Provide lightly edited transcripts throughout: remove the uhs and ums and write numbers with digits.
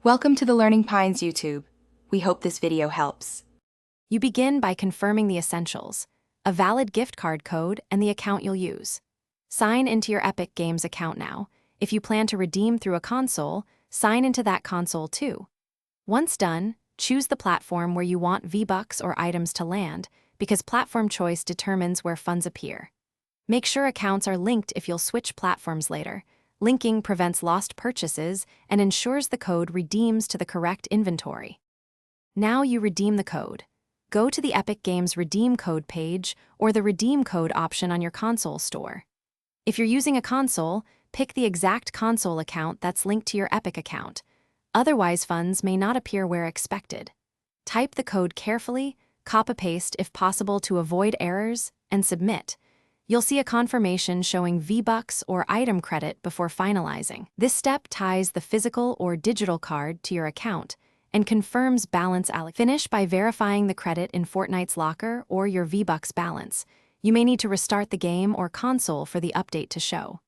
Welcome to the Learning Pines YouTube. We hope this video helps. You begin by confirming the essentials: a valid gift card code and the account you'll use. Sign into your Epic Games account now. If you plan to redeem through a console, sign into that console too. Once done, choose the platform where you want V-Bucks or items to land, because platform choice determines where funds appear. Make sure accounts are linked if you'll switch platforms later. Linking prevents lost purchases and ensures the code redeems to the correct inventory. Now you redeem the code. Go to the Epic Games Redeem Code page or the Redeem Code option on your console store. If you're using a console, pick the exact console account that's linked to your Epic account. Otherwise, funds may not appear where expected. Type the code carefully, copy-paste if possible to avoid errors, and submit. You'll see a confirmation showing V-Bucks or item credit before finalizing. This step ties the physical or digital card to your account and confirms balance allocation. Finish by verifying the credit in Fortnite's locker or your V-Bucks balance. You may need to restart the game or console for the update to show.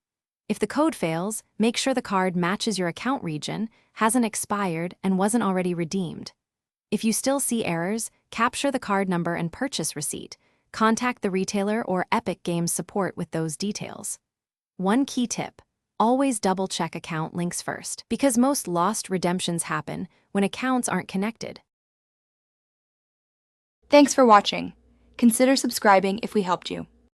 If the code fails, make sure the card matches your account region, hasn't expired, and wasn't already redeemed. If you still see errors, capture the card number and purchase receipt. Contact the retailer or Epic Games support with those details. One key tip: always double-check account links first, because most lost redemptions happen when accounts aren't connected. Thanks for watching. Consider subscribing if we helped you.